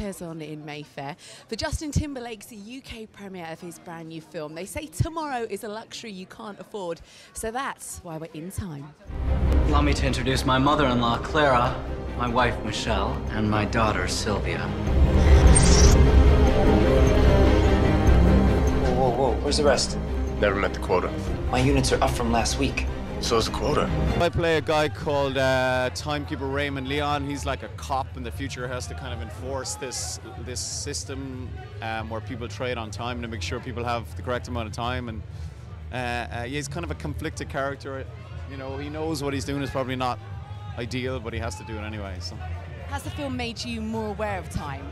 premieres on in Mayfair for Justin Timberlake's UK premiere of his brand new film. They say tomorrow is a luxury you can't afford, so that's why we're in time. Allow me to introduce my mother-in-law, Clara, my wife, Michelle, and my daughter, Sylvia. Whoa, whoa, where's the rest? Never met the quota. My units are up from last week. So is the quota. I play a guy called Timekeeper Raymond Leon. He's like a cop in the future, has to kind of enforce this system where people trade on time to make sure people have the correct amount of time. And he's kind of a conflicted character. You know, he knows what he's doing is probably not ideal, but he has to do it anyway. So. Has the film made you more aware of time?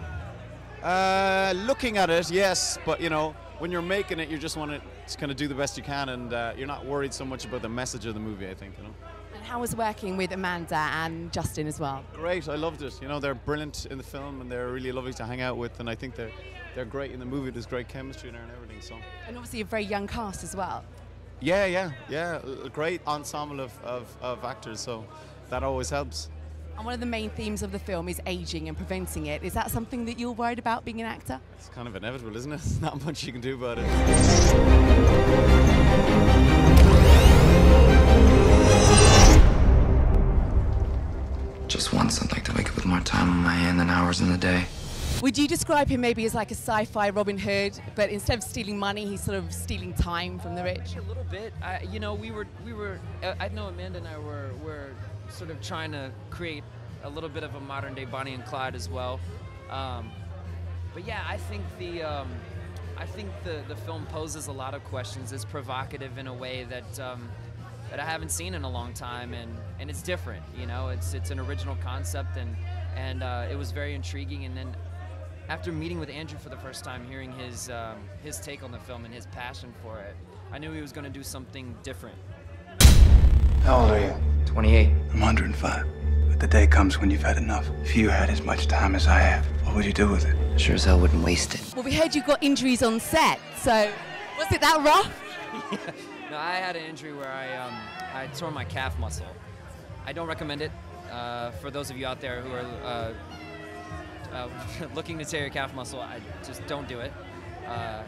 Looking at it, yes, but you know, when you're making it, you just want to kind of do the best you can, and you're not worried so much about the message of the movie, I think, you know. And how was working with Amanda and Justin as well? Great, I loved it. You know, they're brilliant in the film, and they're really lovely to hang out with, and I think they're great in the movie. There's great chemistry there and everything. So. And obviously a very young cast as well. Yeah, a great ensemble of actors, so that always helps. And one of the main themes of the film is aging and preventing it. Is that something that you're worried about being an actor? It's kind of inevitable, isn't it? There's not much you can do about it. Just once, I'd like to wake up with more time on my hand than hours in the day. Would you describe him maybe as like a sci-fi Robin Hood, but instead of stealing money, he's sort of stealing time from the rich? A little bit. You know, we were. I know Amanda and I were sort of trying to create a little bit of a modern day Bonnie and Clyde as well. But yeah, I think the film poses a lot of questions. It's provocative in a way that I haven't seen in a long time, and it's different. You know, it's an original concept, and it was very intriguing. And then after meeting with Andrew for the first time, hearing his take on the film and his passion for it, I knew he was going to do something different. How old are you? 28. I'm 105. But the day comes when you've had enough. If you had as much time as I have, what would you do with it? Sure as hell wouldn't waste it. Well, we heard you got injuries on set, so was it that rough? Yeah. No, I had an injury where I tore my calf muscle. I don't recommend it for those of you out there who are looking to tear your calf muscle. I just don't do it.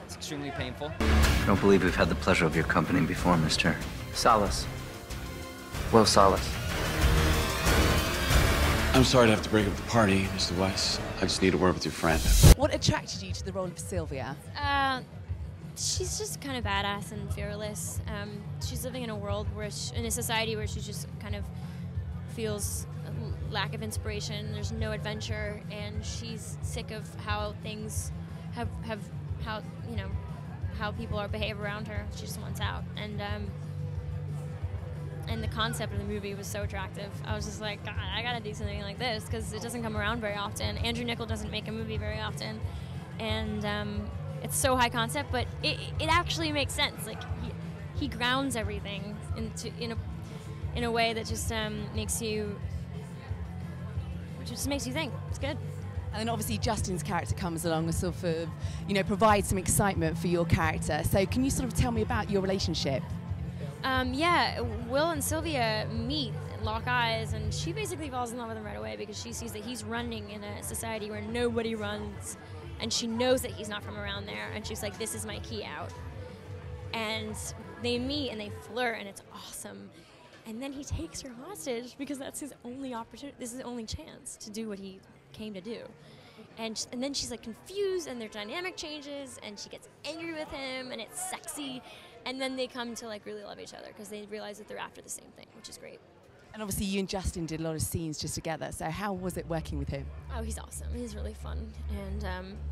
It's extremely painful. I don't believe we've had the pleasure of your company before, Mr. Salas. Well, Salas. I'm sorry to have to break up the party, Mr. Weiss. I just need a word with your friend. What attracted you to the role of Sylvia? She's just kind of badass and fearless. She's living in a world in a society where she just kind of feels a lack of inspiration. There's no adventure, and she's sick of how things how people behave around her. She just wants out, and the concept of the movie was so attractive. I was just like, God, I gotta do something like this, because it doesn't come around very often. Andrew Niccol doesn't make a movie very often, and it's so high concept, but it actually makes sense. Like he grounds everything in a way that just makes you think. It's good. And then obviously Justin's character comes along and sort of, provides some excitement for your character. So can you sort of tell me about your relationship? Yeah, Will and Sylvia meet and lock eyes, and she basically falls in love with him right away because she sees that he's running in a society where nobody runs, and she knows that he's not from around there, and she's like, this is my key out. And they meet and they flirt, and it's awesome. And then he takes her hostage because that's his only opportunity, this is his only chance to do what he came to do. And then she's like confused, and their dynamic changes, and she gets angry with him, and it's sexy. And then they come to like really love each other because they realize that they're after the same thing, which is great. And obviously you and Justin did a lot of scenes just together. So how was it working with him? Oh, he's awesome. He's really fun and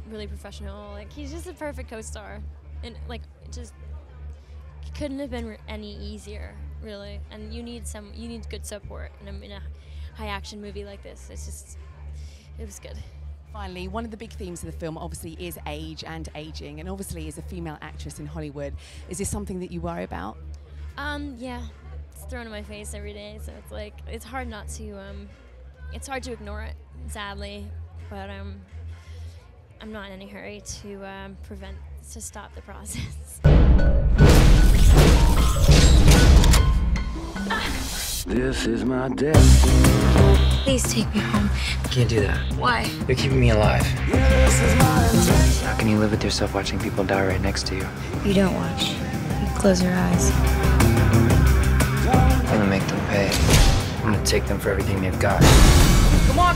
really professional. Like, he's just a perfect co-star, and like just couldn't have been any easier, really. And you need good support in a high action movie like this. It was good. Finally, one of the big themes of the film obviously is age and aging, and obviously as a female actress in Hollywood, is this something that you worry about? Yeah, it's thrown in my face every day, so it's like, it's hard not to, it's hard to ignore it, sadly, but I'm not in any hurry to stop the process. This is my destiny. Please take me home. Can't do that. Why? You're keeping me alive. How can you live with yourself watching people die right next to you? You don't watch. You close your eyes. I'm gonna make them pay. I'm gonna take them for everything they've got.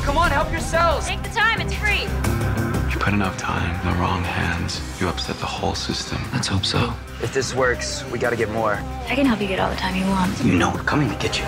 Come on, help yourselves. Take the time, it's free. If you put enough time in the wrong hands, you upset the whole system. Let's hope so. If this works, we gotta get more. I can help you get all the time you want. You know we're coming to get you.